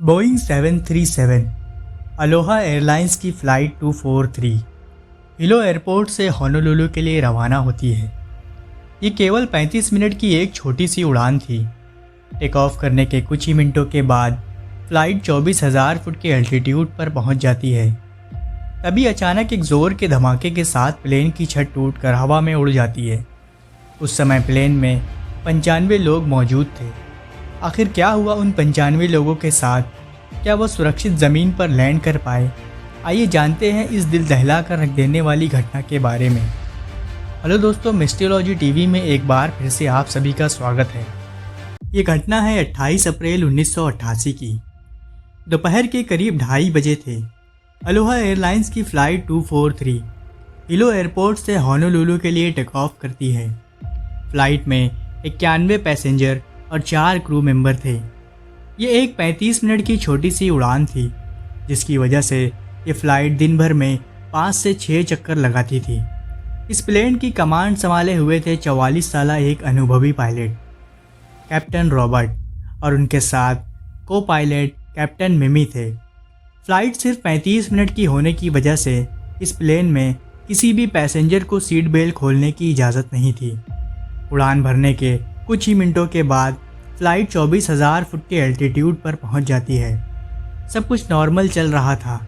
Boeing 737 Aloha airlines की flight 243 हिलो airport से होनोलुलु के लिए रवाना होती है। ये केवल 35 मिनट की एक छोटी सी उड़ान थी। टेक ऑफ करने के कुछ ही मिनटों के बाद फ़्लाइट 24,000 फुट के एल्टीट्यूड पर पहुंच जाती है। तभी अचानक एक ज़ोर के धमाके के साथ प्लेन की छत टूटकर हवा में उड़ जाती है। उस समय प्लेन में 95 लोग मौजूद थे। आखिर क्या हुआ उन 95 लोगों के साथ? क्या वो सुरक्षित ज़मीन पर लैंड कर पाए? आइए जानते हैं इस दिल दहला कर रख देने वाली घटना के बारे में। हेलो दोस्तों, मिस्टियोलॉजी टीवी में एक बार फिर से आप सभी का स्वागत है। ये घटना है 28 अप्रैल 1988 की। दोपहर के करीब 2:30 बजे थे। अलोहा एयरलाइंस की फ़्लाइट 243 हिलो एयरपोर्ट से होनोलुलु के लिए टेक ऑफ करती है। फ़्लाइट में 91 पैसेंजर और 4 क्रू मेंबर थे। ये एक 35 मिनट की छोटी सी उड़ान थी, जिसकी वजह से ये फ़्लाइट दिन भर में 5 से 6 चक्कर लगाती थी। इस प्लेन की कमांड संभाले हुए थे 44 साला एक अनुभवी पायलट कैप्टन रॉबर्ट और उनके साथ को पायलट कैप्टन मिमी थे। फ़्लाइट सिर्फ 35 मिनट की होने की वजह से इस प्लेन में किसी भी पैसेंजर को सीट बेल्ट खोलने की इजाज़त नहीं थी। उड़ान भरने के कुछ ही मिनटों के बाद फ़्लाइट 24,000 फुट के एल्टीट्यूड पर पहुंच जाती है। सब कुछ नॉर्मल चल रहा था।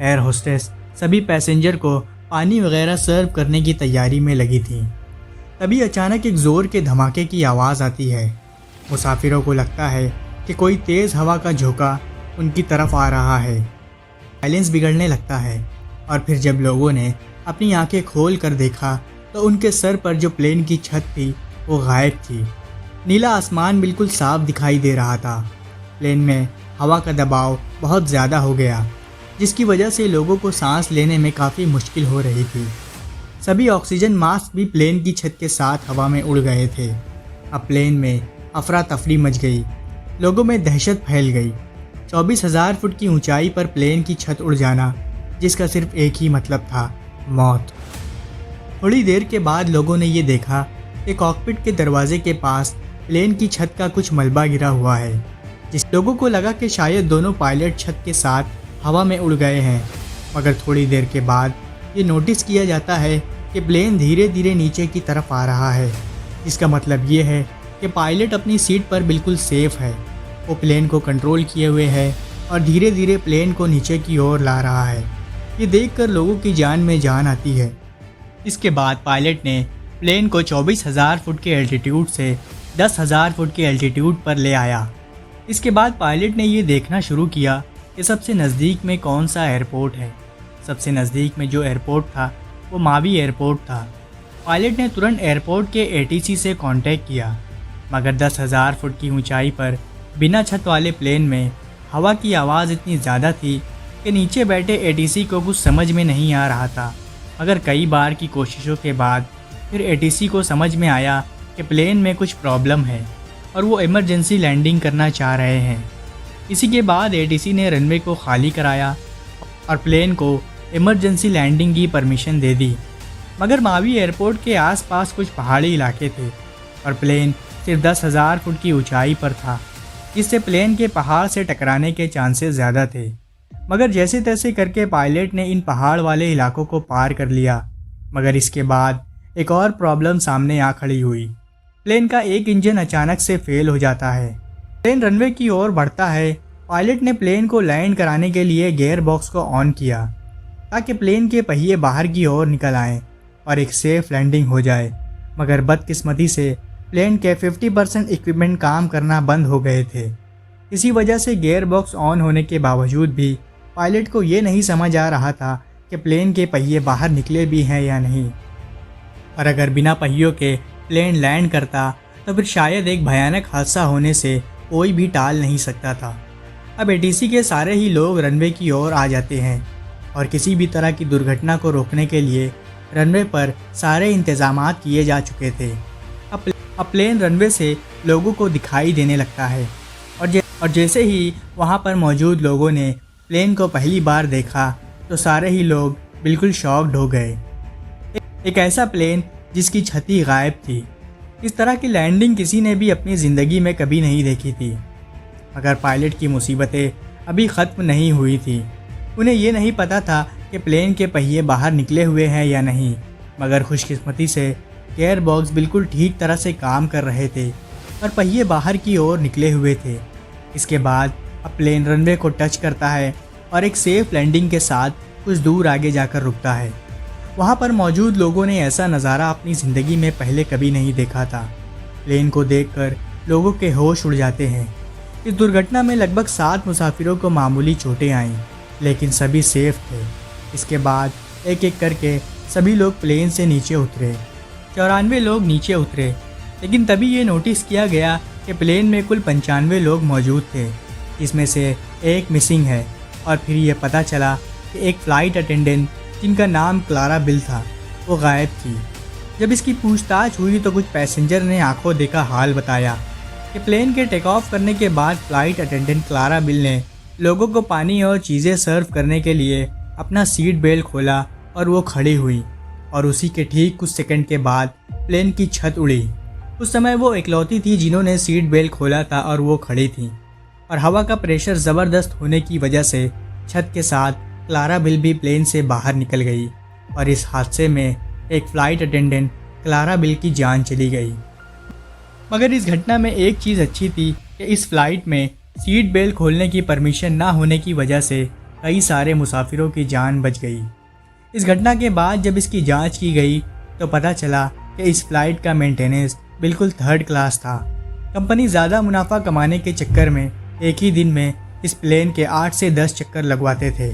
एयर होस्टेस सभी पैसेंजर को पानी वगैरह सर्व करने की तैयारी में लगी थी। तभी अचानक एक ज़ोर के धमाके की आवाज़ आती है। मुसाफिरों को लगता है कि कोई तेज़ हवा का झोंका उनकी तरफ आ रहा है। साइलेंस बिगड़ने लगता है और फिर जब लोगों ने अपनी आंखें खोल कर देखा तो उनके सर पर जो प्लेन की छत थी वो गायब थी। नीला आसमान बिल्कुल साफ दिखाई दे रहा था। प्लेन में हवा का दबाव बहुत ज़्यादा हो गया, जिसकी वजह से लोगों को सांस लेने में काफ़ी मुश्किल हो रही थी। सभी ऑक्सीजन मास्क भी प्लेन की छत के साथ हवा में उड़ गए थे। अब प्लेन में अफरा तफरी मच गई। लोगों में दहशत फैल गई। 24,000 फुट की ऊंचाई पर प्लेन की छत उड़ जाना, जिसका सिर्फ एक ही मतलब था, मौत। थोड़ी देर के बाद लोगों ने ये देखा कि कॉकपिट के दरवाजे के पास प्लेन की छत का कुछ मलबा गिरा हुआ है। जिस लोगों को लगा कि शायद दोनों पायलट छत के साथ हवा में उड़ गए हैं, मगर थोड़ी देर के बाद ये नोटिस किया जाता है कि प्लेन धीरे धीरे नीचे की तरफ आ रहा है। इसका मतलब ये है कि पायलट अपनी सीट पर बिल्कुल सेफ है। वो प्लेन को कंट्रोल किए हुए है और धीरे धीरे प्लेन को नीचे की ओर ला रहा है। ये देखकर लोगों की जान में जान आती है। इसके बाद पायलट ने प्लेन को 24,000 फुट के एल्टीट्यूड से 10,000 फुट के एल्टीट्यूड पर ले आया। इसके बाद पायलट ने ये देखना शुरू किया कि सबसे नज़दीक में कौन सा एयरपोर्ट है। सबसे नज़दीक में जो एयरपोर्ट था वो मावी एयरपोर्ट था। पायलट ने तुरंत एयरपोर्ट के एटीसी से कांटेक्ट किया, मगर 10,000 फुट की ऊंचाई पर बिना छत वाले प्लेन में हवा की आवाज़ इतनी ज़्यादा थी कि नीचे बैठे एटीसी को कुछ समझ में नहीं आ रहा था। मगर कई बार की कोशिशों के बाद फिर एटीसी को समझ में आया कि प्लेन में कुछ प्रॉब्लम है और वो इमरजेंसी लैंडिंग करना चाह रहे हैं। इसी के बाद एटीसी ने रनवे को खाली कराया और प्लेन को इमरजेंसी लैंडिंग की परमिशन दे दी। मगर मावी एयरपोर्ट के आसपास कुछ पहाड़ी इलाके थे और प्लेन सिर्फ 10,000 फुट की ऊंचाई पर था, जिससे प्लेन के पहाड़ से टकराने के चांसेस ज़्यादा थे। मगर जैसे तैसे करके पायलट ने इन पहाड़ वाले इलाकों को पार कर लिया। मगर इसके बाद एक और प्रॉब्लम सामने आ खड़ी हुई। प्लेन का एक इंजन अचानक से फेल हो जाता है। प्लेन रनवे की ओर बढ़ता है। पायलट ने प्लेन को लैंड कराने के लिए गियर बॉक्स को ऑन किया ताकि प्लेन के पहिए बाहर की ओर निकल आएँ और एक सेफ लैंडिंग हो जाए। मगर बदकिस्मती से प्लेन के 50% इक्विपमेंट काम करना बंद हो गए थे। इसी वजह से गियर बॉक्स ऑन होने के बावजूद भी पायलट को ये नहीं समझ आ रहा था कि प्लेन के पहिए बाहर निकले भी हैं या नहीं। और अगर बिना पहियों के प्लेन लैंड करता तो फिर शायद एक भयानक हादसा होने से कोई भी टाल नहीं सकता था। अब एटीसी के सारे ही लोग रनवे की ओर आ जाते हैं और किसी भी तरह की दुर्घटना को रोकने के लिए रनवे पर सारे इंतजामात किए जा चुके थे। अब प्लेन रनवे से लोगों को दिखाई देने लगता है और जैसे ही वहाँ पर मौजूद लोगों ने प्लेन को पहली बार देखा तो सारे ही लोग बिल्कुल शॉक्ड हो गए। एक ऐसा प्लेन जिसकी छत गायब थी। इस तरह की लैंडिंग किसी ने भी अपनी ज़िंदगी में कभी नहीं देखी थी। मगर पायलट की मुसीबतें अभी ख़त्म नहीं हुई थी। उन्हें ये नहीं पता था कि प्लेन के पहिए बाहर निकले हुए हैं या नहीं, मगर खुशकिस्मती से गेयर बॉक्स बिल्कुल ठीक तरह से काम कर रहे थे और पहिए बाहर की ओर निकले हुए थे। इसके बाद अब प्लेन रनवे को टच करता है और एक सेफ लैंडिंग के साथ कुछ दूर आगे जाकर रुकता है। वहाँ पर मौजूद लोगों ने ऐसा नज़ारा अपनी ज़िंदगी में पहले कभी नहीं देखा था। प्लेन को देखकर लोगों के होश उड़ जाते हैं। इस दुर्घटना में लगभग 7 मुसाफिरों को मामूली चोटें आईं, लेकिन सभी सेफ थे। इसके बाद एक एक करके सभी लोग प्लेन से नीचे उतरे। 94 लोग नीचे उतरे, लेकिन तभी ये नोटिस किया गया कि प्लेन में कुल 95 लोग मौजूद थे, जिसमें से एक मिसिंग है। और फिर ये पता चला कि एक फ़्लाइट अटेंडेंट जिनका नाम क्लारा बिल था, वो गायब थी। जब इसकी पूछताछ हुई तो कुछ पैसेंजर ने आंखों देखा हाल बताया कि प्लेन के टेक ऑफ करने के बाद फ़्लाइट अटेंडेंट क्लारा बिल ने लोगों को पानी और चीज़ें सर्व करने के लिए अपना सीट बेल्ट खोला और वो खड़ी हुई, और उसी के ठीक कुछ सेकंड के बाद प्लेन की छत उड़ी। उस समय वो इकलौती थी जिन्होंने सीट बेल्ट खोला था और वो खड़ी थी, और हवा का प्रेशर ज़बरदस्त होने की वजह से छत के साथ क्लारा बिल भी प्लेन से बाहर निकल गई, और इस हादसे में एक फ़्लाइट अटेंडेंट क्लारा बिल की जान चली गई। मगर इस घटना में एक चीज़ अच्छी थी कि इस फ़्लाइट में सीट बेल्ट खोलने की परमिशन ना होने की वजह से कई सारे मुसाफिरों की जान बच गई। इस घटना के बाद जब इसकी जांच की गई तो पता चला कि इस फ़्लाइट का मेंटेनेंस बिल्कुल 3rd क्लास था। कंपनी ज़्यादा मुनाफा कमाने के चक्कर में एक ही दिन में इस प्लेन के 8 से 10 चक्कर लगवाते थे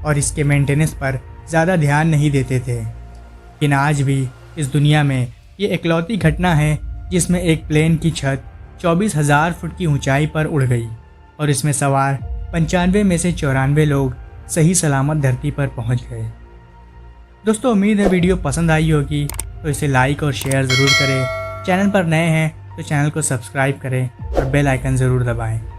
और इसके मेंटेनेंस पर ज़्यादा ध्यान नहीं देते थे। लेकिन आज भी इस दुनिया में ये इकलौती घटना है जिसमें एक प्लेन की छत 24,000 फुट की ऊंचाई पर उड़ गई और इसमें सवार 95 में से 94 लोग सही सलामत धरती पर पहुंच गए। दोस्तों, उम्मीद है वीडियो पसंद आई होगी, तो इसे लाइक और शेयर ज़रूर करें। चैनल पर नए हैं तो चैनल को सब्सक्राइब करें और बेल आइकन ज़रूर दबाएं।